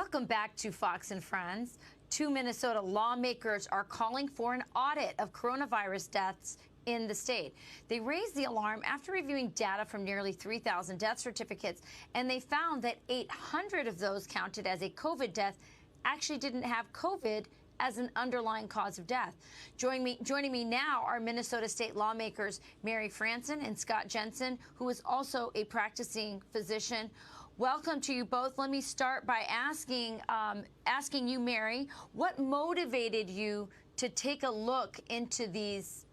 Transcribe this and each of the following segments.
Welcome back to Fox and Friends. Two Minnesota lawmakers are calling for an audit of coronavirus deaths in the state. They raised the alarm after reviewing data from nearly 3,000 death certificates, and they found that 800 of those counted as a COVID death actually didn't have COVID as an underlying cause of death. Joining me now are Minnesota state lawmakers Mary Franson and Scott Jensen, who is also a practicing physician. Welcome to you both. Let me start by asking you, Mary, what motivated you to take a look into this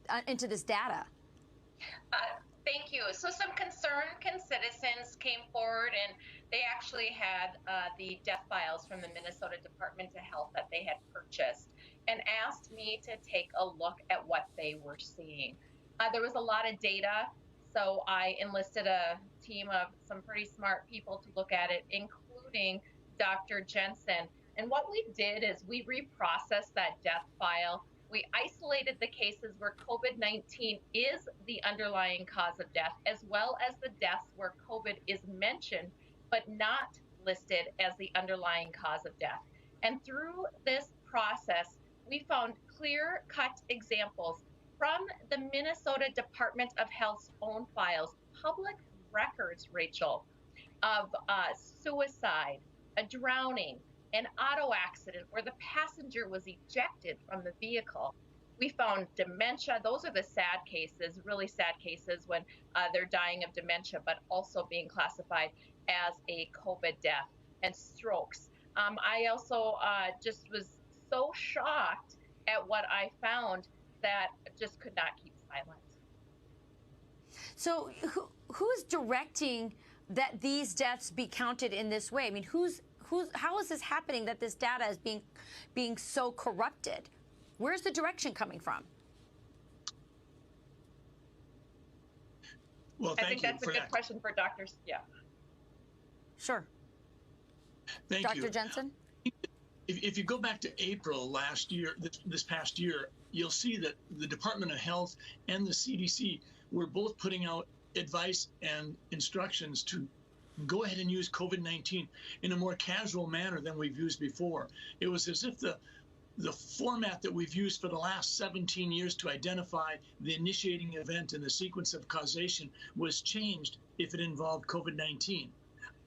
data? Thank you. So some concerned citizens came forward, and they actually had the death files from the Minnesota Department of Health that they had purchased and asked me to take a look at what they were seeing. There was a lot of data, so I enlisted a team of some pretty smart people to look at it, including Dr. Jensen. And what we did is we reprocessed that death file. We isolated the cases where COVID-19 is the underlying cause of death, as well as the deaths where COVID is mentioned, but not listed as the underlying cause of death. And through this process, we found clear-cut examples from the Minnesota Department of Health's own files, public records, Rachel, of suicide, a drowning, an auto accident where the passenger was ejected from the vehicle. We found dementia. Those are the sad cases, really sad cases when they're dying of dementia, but also being classified as a COVID death, and strokes. I also just was so shocked at what I found that I just could not keep silent. So who is directing that these deaths be counted in this way? I mean, how is this happening that this data is being so corrupted? Where's the direction coming from? Well, I think that's a good question for doctors. Yeah. Sure. Thank you. Dr. Jensen? If you go back to April last year, this past year, you'll see that the Department of Health and the CDC were both putting out advice and instructions to go ahead and use COVID-19 in a more casual manner than we've used before. It was as if the format that we've used for the last 17 years to identify the initiating event and the sequence of causation was changed if it involved COVID-19.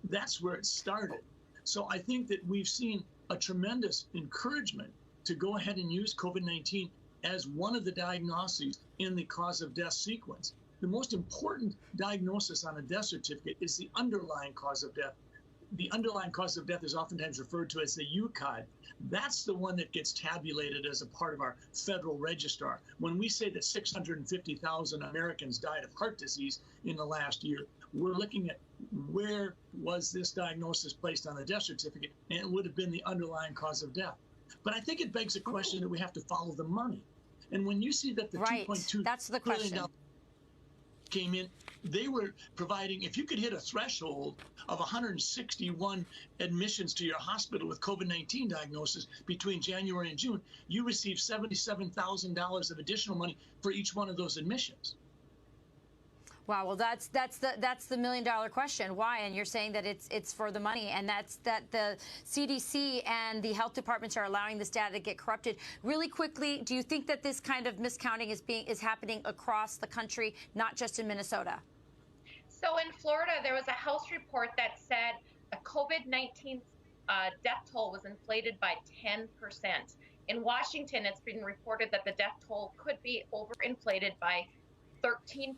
That's where it started. So I think that we've seen a tremendous encouragement to go ahead and use COVID-19 as one of the diagnoses in the cause of death sequence. The most important diagnosis on a death certificate is the underlying cause of death. The underlying cause of death is oftentimes referred to as the UCOD. That's the one that gets tabulated as a part of our federal registrar. When we say that 650,000 Americans died of heart disease in the last year, we're looking at where was this diagnosis placed on the death certificate, and it would have been the underlying cause of death. But I think it begs a question that we have to follow the money. And when you see that the $2.2 billion came in, they were providing, if you could hit a threshold of 161 admissions to your hospital with COVID-19 diagnosis between January and June, you received $77,000 of additional money for each one of those admissions. Wow, well, that's the million-dollar question. Why? And you're saying that it's for the money, and that the CDC and the health departments are allowing this data to get corrupted. Really quickly, do you think that this kind of miscounting is happening across the country, not just in Minnesota? So in Florida, there was a House report that said a COVID-19 death toll was inflated by 10%. In Washington, it's been reported that the death toll could be overinflated by 13%.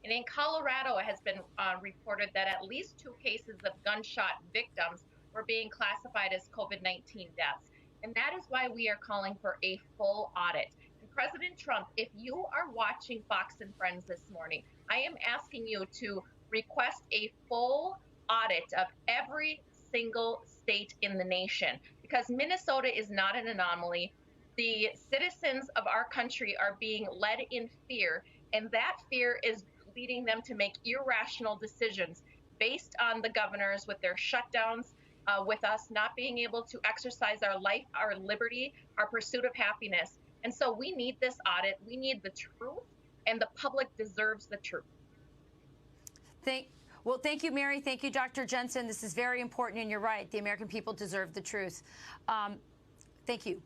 And in Colorado, it has been reported that at least 2 cases of gunshot victims were being classified as COVID-19 deaths. And that is why we are calling for a full audit. And President Trump, if you are watching Fox and Friends this morning, I am asking you to request a full audit of every single state in the nation, because Minnesota is not an anomaly. The citizens of our country are being led in fear, and that fear is leading them to make irrational decisions based on the governors with their shutdowns, with us not being able to exercise our life, our liberty, our pursuit of happiness. And so we need this audit. We need the truth, and the public deserves the truth. Well, thank you, Mary. Thank you, Dr. Jensen. This is very important, and you're right. The American people deserve the truth. Thank you.